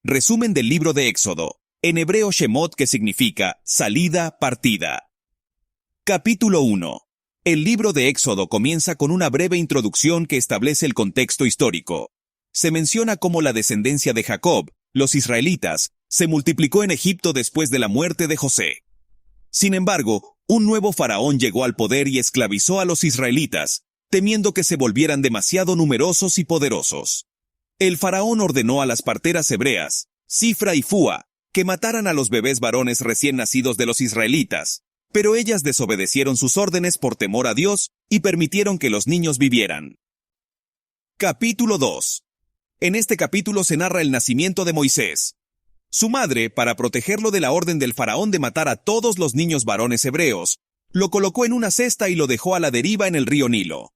Resumen del libro de Éxodo. En hebreo Shemot, que significa salida, partida. Capítulo 1. El libro de Éxodo comienza con una breve introducción que establece el contexto histórico. Se menciona cómo la descendencia de Jacob, los israelitas, se multiplicó en Egipto después de la muerte de José. Sin embargo, un nuevo faraón llegó al poder y esclavizó a los israelitas, temiendo que se volvieran demasiado numerosos y poderosos. El faraón ordenó a las parteras hebreas, Sifra y Fúa, que mataran a los bebés varones recién nacidos de los israelitas, pero ellas desobedecieron sus órdenes por temor a Dios y permitieron que los niños vivieran. Capítulo 2. En este capítulo se narra el nacimiento de Moisés. Su madre, para protegerlo de la orden del faraón de matar a todos los niños varones hebreos, lo colocó en una cesta y lo dejó a la deriva en el río Nilo.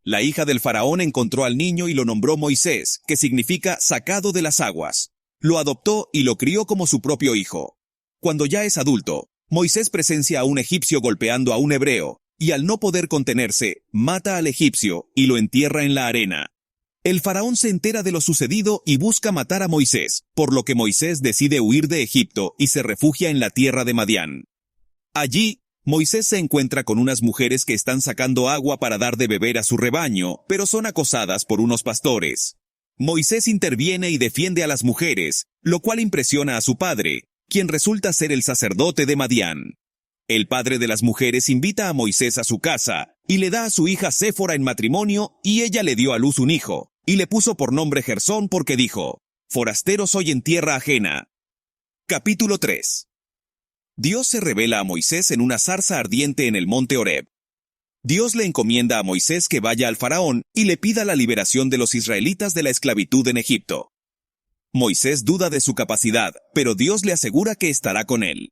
La hija del faraón encontró al niño y lo nombró Moisés, que significa sacado de las aguas. Lo adoptó y lo crió como su propio hijo. Cuando ya es adulto, Moisés presencia a un egipcio golpeando a un hebreo, y al no poder contenerse, mata al egipcio y lo entierra en la arena. El faraón se entera de lo sucedido y busca matar a Moisés, por lo que Moisés decide huir de Egipto y se refugia en la tierra de Madián. Allí, Moisés se encuentra con unas mujeres que están sacando agua para dar de beber a su rebaño, pero son acosadas por unos pastores. Moisés interviene y defiende a las mujeres, lo cual impresiona a su padre, quien resulta ser el sacerdote de Madián. El padre de las mujeres invita a Moisés a su casa y le da a su hija Séfora en matrimonio y ella le dio a luz un hijo, y le puso por nombre Gersón porque dijo, «Forastero soy en tierra ajena». Capítulo 3. Dios se revela a Moisés en una zarza ardiente en el monte Horeb. Dios le encomienda a Moisés que vaya al faraón y le pida la liberación de los israelitas de la esclavitud en Egipto. Moisés duda de su capacidad, pero Dios le asegura que estará con él.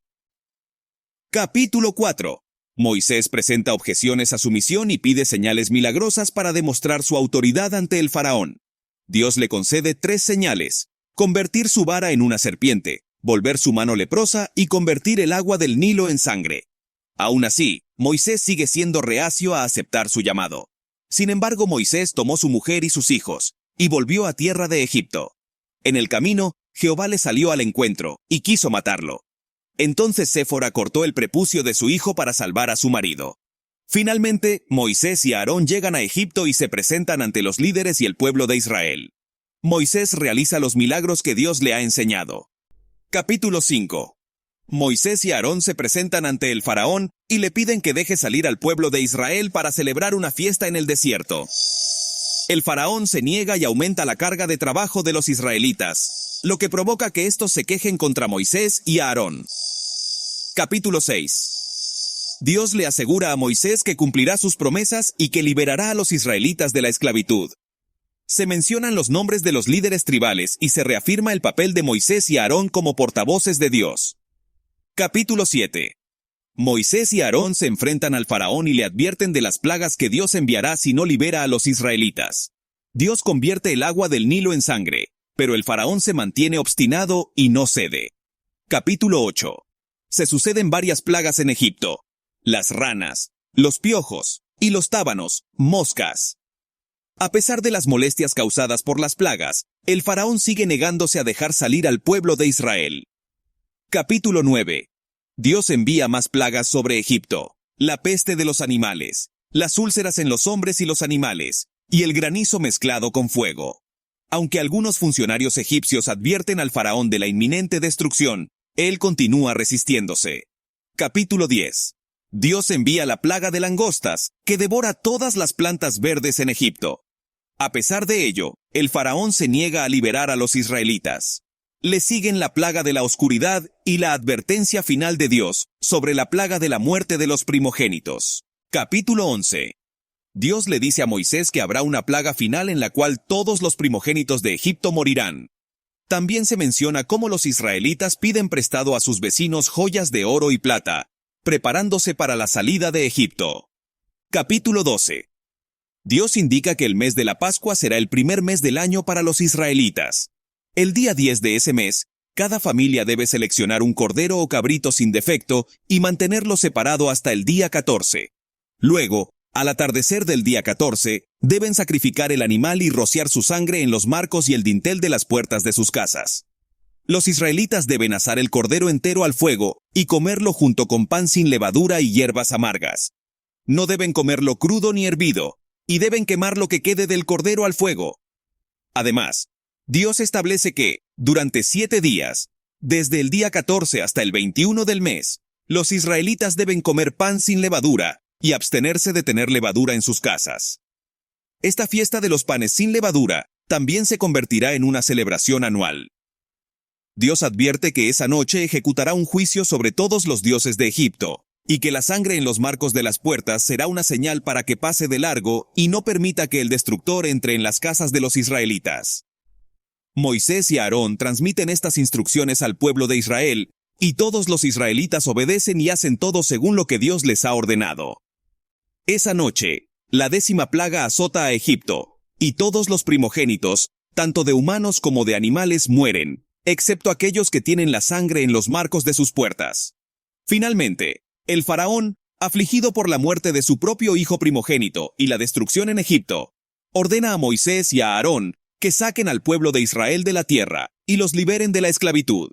Capítulo 4. Moisés presenta objeciones a su misión y pide señales milagrosas para demostrar su autoridad ante el faraón. Dios le concede 3 señales: convertir su vara en una serpiente, volver su mano leprosa y convertir el agua del Nilo en sangre. Aún así, Moisés sigue siendo reacio a aceptar su llamado. Sin embargo, Moisés tomó su mujer y sus hijos, y volvió a tierra de Egipto. En el camino, Jehová le salió al encuentro, y quiso matarlo. Entonces Séfora cortó el prepucio de su hijo para salvar a su marido. Finalmente, Moisés y Aarón llegan a Egipto y se presentan ante los líderes y el pueblo de Israel. Moisés realiza los milagros que Dios le ha enseñado. Capítulo 5. Moisés y Aarón se presentan ante el faraón y le piden que deje salir al pueblo de Israel para celebrar una fiesta en el desierto. El faraón se niega y aumenta la carga de trabajo de los israelitas, lo que provoca que estos se quejen contra Moisés y Aarón. Capítulo 6. Dios le asegura a Moisés que cumplirá sus promesas y que liberará a los israelitas de la esclavitud. Se mencionan los nombres de los líderes tribales y se reafirma el papel de Moisés y Aarón como portavoces de Dios. Capítulo 7. Moisés y Aarón se enfrentan al faraón y le advierten de las plagas que Dios enviará si no libera a los israelitas. Dios convierte el agua del Nilo en sangre, pero el faraón se mantiene obstinado y no cede. Capítulo 8. Se suceden varias plagas en Egipto: las ranas, los piojos y los tábanos, moscas. A pesar de las molestias causadas por las plagas, el faraón sigue negándose a dejar salir al pueblo de Israel. Capítulo 9. Dios envía más plagas sobre Egipto: la peste de los animales, las úlceras en los hombres y los animales, y el granizo mezclado con fuego. Aunque algunos funcionarios egipcios advierten al faraón de la inminente destrucción, él continúa resistiéndose. Capítulo 10. Dios envía la plaga de langostas, que devora todas las plantas verdes en Egipto. A pesar de ello, el faraón se niega a liberar a los israelitas. Le siguen la plaga de la oscuridad y la advertencia final de Dios sobre la plaga de la muerte de los primogénitos. Capítulo 11. Dios le dice a Moisés que habrá una plaga final en la cual todos los primogénitos de Egipto morirán. También se menciona cómo los israelitas piden prestado a sus vecinos joyas de oro y plata, preparándose para la salida de Egipto. Capítulo 12. Dios indica que el mes de la Pascua será el primer mes del año para los israelitas. El día 10 de ese mes, cada familia debe seleccionar un cordero o cabrito sin defecto y mantenerlo separado hasta el día 14. Luego, al atardecer del día 14, deben sacrificar el animal y rociar su sangre en los marcos y el dintel de las puertas de sus casas. Los israelitas deben asar el cordero entero al fuego y comerlo junto con pan sin levadura y hierbas amargas. No deben comerlo crudo ni hervido, y deben quemar lo que quede del cordero al fuego. Además, Dios establece que, durante 7 días, desde el día 14 hasta el 21 del mes, los israelitas deben comer pan sin levadura y abstenerse de tener levadura en sus casas. Esta fiesta de los panes sin levadura también se convertirá en una celebración anual. Dios advierte que esa noche ejecutará un juicio sobre todos los dioses de Egipto, y que la sangre en los marcos de las puertas será una señal para que pase de largo y no permita que el destructor entre en las casas de los israelitas. Moisés y Aarón transmiten estas instrucciones al pueblo de Israel, y todos los israelitas obedecen y hacen todo según lo que Dios les ha ordenado. Esa noche, la 10ª plaga azota a Egipto, y todos los primogénitos, tanto de humanos como de animales, mueren, excepto aquellos que tienen la sangre en los marcos de sus puertas. Finalmente, el faraón, afligido por la muerte de su propio hijo primogénito y la destrucción en Egipto, ordena a Moisés y a Aarón que saquen al pueblo de Israel de la tierra y los liberen de la esclavitud.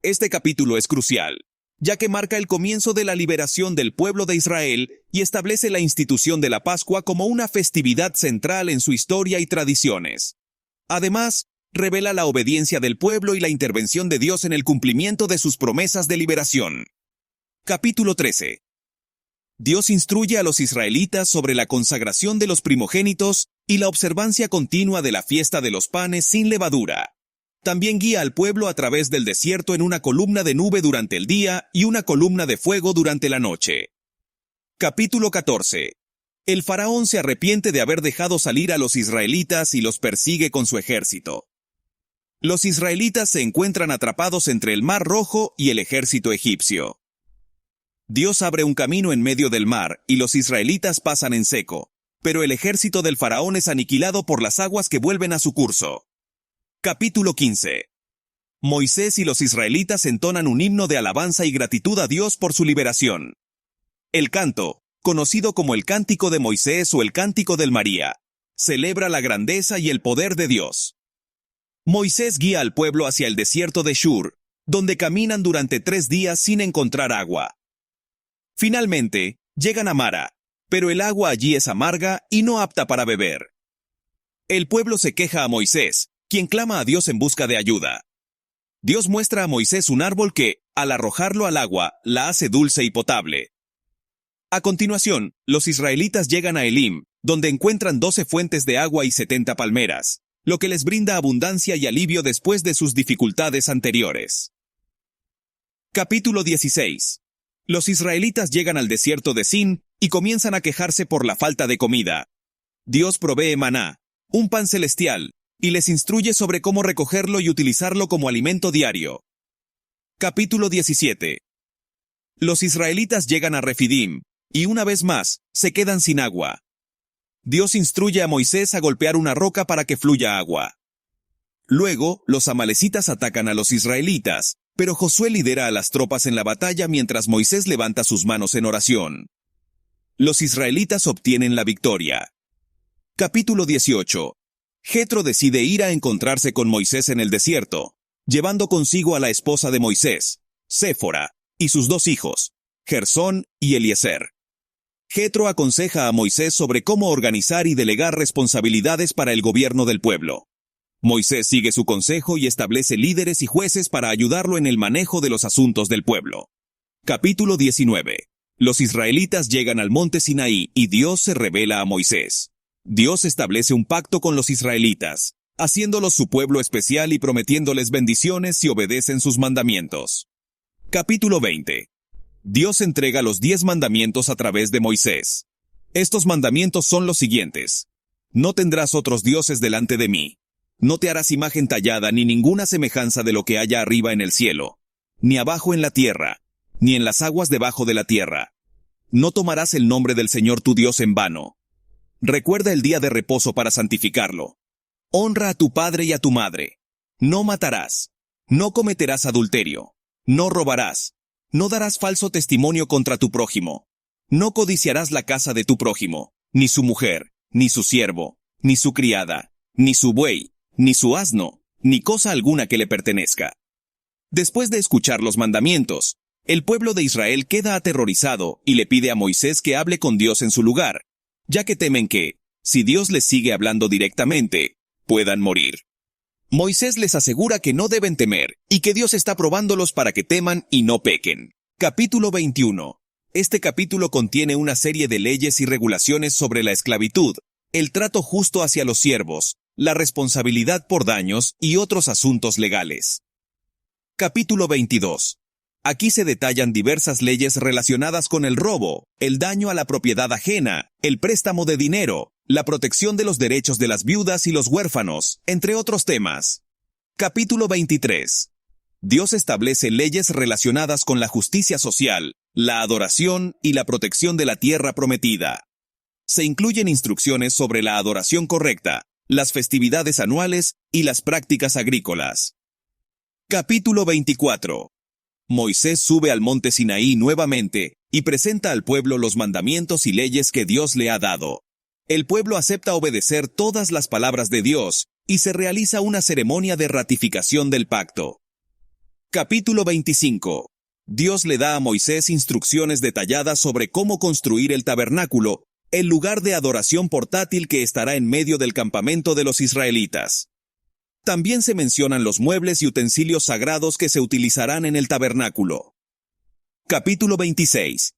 Este capítulo es crucial, ya que marca el comienzo de la liberación del pueblo de Israel y establece la institución de la Pascua como una festividad central en su historia y tradiciones. Además, revela la obediencia del pueblo y la intervención de Dios en el cumplimiento de sus promesas de liberación. Capítulo 13. Dios instruye a los israelitas sobre la consagración de los primogénitos y la observancia continua de la fiesta de los panes sin levadura. También guía al pueblo a través del desierto en una columna de nube durante el día y una columna de fuego durante la noche. Capítulo 14. El faraón se arrepiente de haber dejado salir a los israelitas y los persigue con su ejército. Los israelitas se encuentran atrapados entre el Mar Rojo y el ejército egipcio. Dios abre un camino en medio del mar y los israelitas pasan en seco, pero el ejército del faraón es aniquilado por las aguas que vuelven a su curso. Capítulo 15. Moisés y los israelitas entonan un himno de alabanza y gratitud a Dios por su liberación. El canto, conocido como el Cántico de Moisés o el Cántico del María, celebra la grandeza y el poder de Dios. Moisés guía al pueblo hacia el desierto de Shur, donde caminan durante 3 días sin encontrar agua. Finalmente, llegan a Mara, pero el agua allí es amarga y no apta para beber. El pueblo se queja a Moisés, quien clama a Dios en busca de ayuda. Dios muestra a Moisés un árbol que, al arrojarlo al agua, la hace dulce y potable. A continuación, los israelitas llegan a Elim, donde encuentran 12 fuentes de agua y 70 palmeras, lo que les brinda abundancia y alivio después de sus dificultades anteriores. Capítulo 16. Los israelitas llegan al desierto de Sin y comienzan a quejarse por la falta de comida. Dios provee maná, un pan celestial, y les instruye sobre cómo recogerlo y utilizarlo como alimento diario. Capítulo 17. Los israelitas llegan a Refidim, y una vez más, se quedan sin agua. Dios instruye a Moisés a golpear una roca para que fluya agua. Luego, los amalecitas atacan a los israelitas, pero Josué lidera a las tropas en la batalla mientras Moisés levanta sus manos en oración. Los israelitas obtienen la victoria. Capítulo 18. Jetro decide ir a encontrarse con Moisés en el desierto, llevando consigo a la esposa de Moisés, Séfora, y sus 2 hijos, Gersón y Eliezer. Jetro aconseja a Moisés sobre cómo organizar y delegar responsabilidades para el gobierno del pueblo. Moisés sigue su consejo y establece líderes y jueces para ayudarlo en el manejo de los asuntos del pueblo. Capítulo 19. Los israelitas llegan al monte Sinaí y Dios se revela a Moisés. Dios establece un pacto con los israelitas, haciéndolos su pueblo especial y prometiéndoles bendiciones si obedecen sus mandamientos. Capítulo 20. Dios entrega los 10 mandamientos a través de Moisés. Estos mandamientos son los siguientes. No tendrás otros dioses delante de mí. No te harás imagen tallada ni ninguna semejanza de lo que haya arriba en el cielo, ni abajo en la tierra, ni en las aguas debajo de la tierra. No tomarás el nombre del Señor tu Dios en vano. Recuerda el día de reposo para santificarlo. Honra a tu padre y a tu madre. No matarás. No cometerás adulterio. No robarás. No darás falso testimonio contra tu prójimo. No codiciarás la casa de tu prójimo, ni su mujer, ni su siervo, ni su criada, ni su buey, ni su asno, ni cosa alguna que le pertenezca. Después de escuchar los mandamientos, el pueblo de Israel queda aterrorizado y le pide a Moisés que hable con Dios en su lugar, ya que temen que, si Dios les sigue hablando directamente, puedan morir. Moisés les asegura que no deben temer y que Dios está probándolos para que teman y no pequen. Capítulo 21. Este capítulo contiene una serie de leyes y regulaciones sobre la esclavitud, el trato justo hacia los siervos, la responsabilidad por daños y otros asuntos legales. Capítulo 22. Aquí se detallan diversas leyes relacionadas con el robo, el daño a la propiedad ajena, el préstamo de dinero, la protección de los derechos de las viudas y los huérfanos, entre otros temas. Capítulo 23. Dios establece leyes relacionadas con la justicia social, la adoración y la protección de la tierra prometida. Se incluyen instrucciones sobre la adoración correcta, las festividades anuales y las prácticas agrícolas. Capítulo 24. Moisés sube al monte Sinaí nuevamente y presenta al pueblo los mandamientos y leyes que Dios le ha dado. El pueblo acepta obedecer todas las palabras de Dios y se realiza una ceremonia de ratificación del pacto. Capítulo 25. Dios le da a Moisés instrucciones detalladas sobre cómo construir el tabernáculo, el lugar de adoración portátil que estará en medio del campamento de los israelitas. También se mencionan los muebles y utensilios sagrados que se utilizarán en el tabernáculo. Capítulo 26.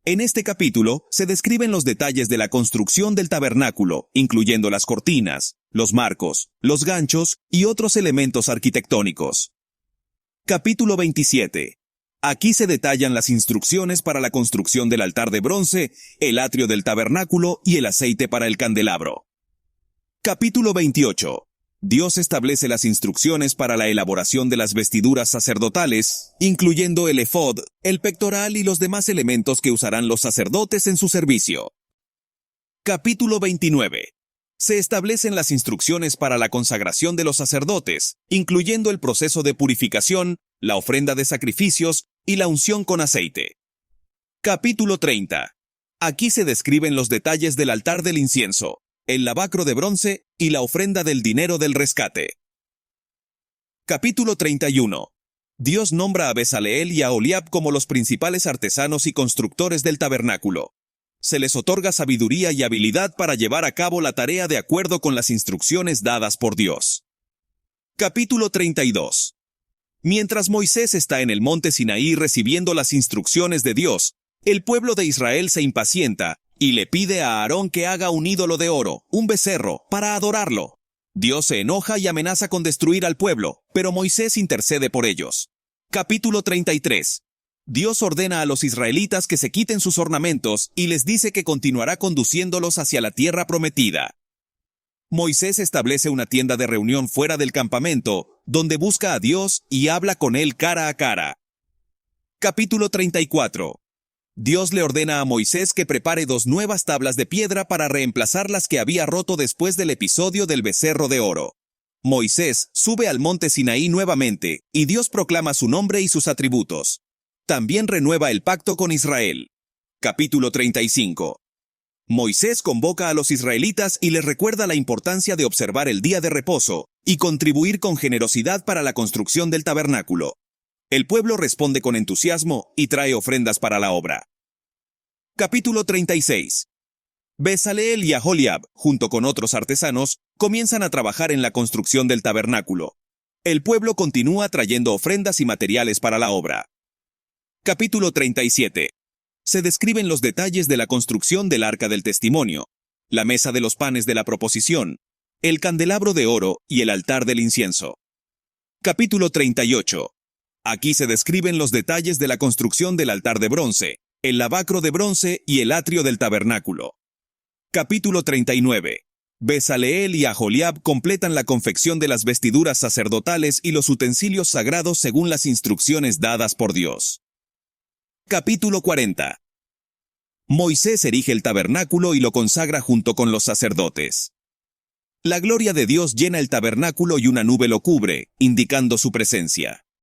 En este capítulo se describen los detalles de la construcción del tabernáculo, incluyendo las cortinas, los marcos, los ganchos y otros elementos arquitectónicos. Capítulo 27. Aquí se detallan las instrucciones para la construcción del altar de bronce, el atrio del tabernáculo y el aceite para el candelabro. Capítulo 28. Dios establece las instrucciones para la elaboración de las vestiduras sacerdotales, incluyendo el efod, el pectoral y los demás elementos que usarán los sacerdotes en su servicio. Capítulo 29. Se establecen las instrucciones para la consagración de los sacerdotes, incluyendo el proceso de purificación, la ofrenda de sacrificios y la unción con aceite. Capítulo 30. Aquí se describen los detalles del altar del incienso, el lavacro de bronce y la ofrenda del dinero del rescate. Capítulo 31. Dios nombra a Bezaleel y a Oholiab como los principales artesanos y constructores del tabernáculo. Se les otorga sabiduría y habilidad para llevar a cabo la tarea de acuerdo con las instrucciones dadas por Dios. Capítulo 32. Mientras Moisés está en el monte Sinaí recibiendo las instrucciones de Dios, el pueblo de Israel se impacienta y le pide a Aarón que haga un ídolo de oro, un becerro, para adorarlo. Dios se enoja y amenaza con destruir al pueblo, pero Moisés intercede por ellos. Capítulo 33. Dios ordena a los israelitas que se quiten sus ornamentos y les dice que continuará conduciéndolos hacia la tierra prometida. Moisés establece una tienda de reunión fuera del campamento, donde busca a Dios y habla con él cara a cara. Capítulo 34. Dios le ordena a Moisés que prepare 2 nuevas tablas de piedra para reemplazar las que había roto después del episodio del becerro de oro. Moisés sube al monte Sinaí nuevamente, y Dios proclama su nombre y sus atributos. También renueva el pacto con Israel. Capítulo 35. Moisés convoca a los israelitas y les recuerda la importancia de observar el día de reposo y contribuir con generosidad para la construcción del tabernáculo. El pueblo responde con entusiasmo y trae ofrendas para la obra. Capítulo 36. Bezaleel y Aholiab, junto con otros artesanos, comienzan a trabajar en la construcción del tabernáculo. El pueblo continúa trayendo ofrendas y materiales para la obra. Capítulo 37. Se describen los detalles de la construcción del arca del testimonio, la mesa de los panes de la proposición, el candelabro de oro y el altar del incienso. Capítulo 38. Aquí se describen los detalles de la construcción del altar de bronce, el lavacro de bronce y el atrio del tabernáculo. Capítulo 39. Bezaleel y Aholiab completan la confección de las vestiduras sacerdotales y los utensilios sagrados según las instrucciones dadas por Dios. Capítulo 40. Moisés erige el tabernáculo y lo consagra junto con los sacerdotes. La gloria de Dios llena el tabernáculo y una nube lo cubre, indicando su presencia.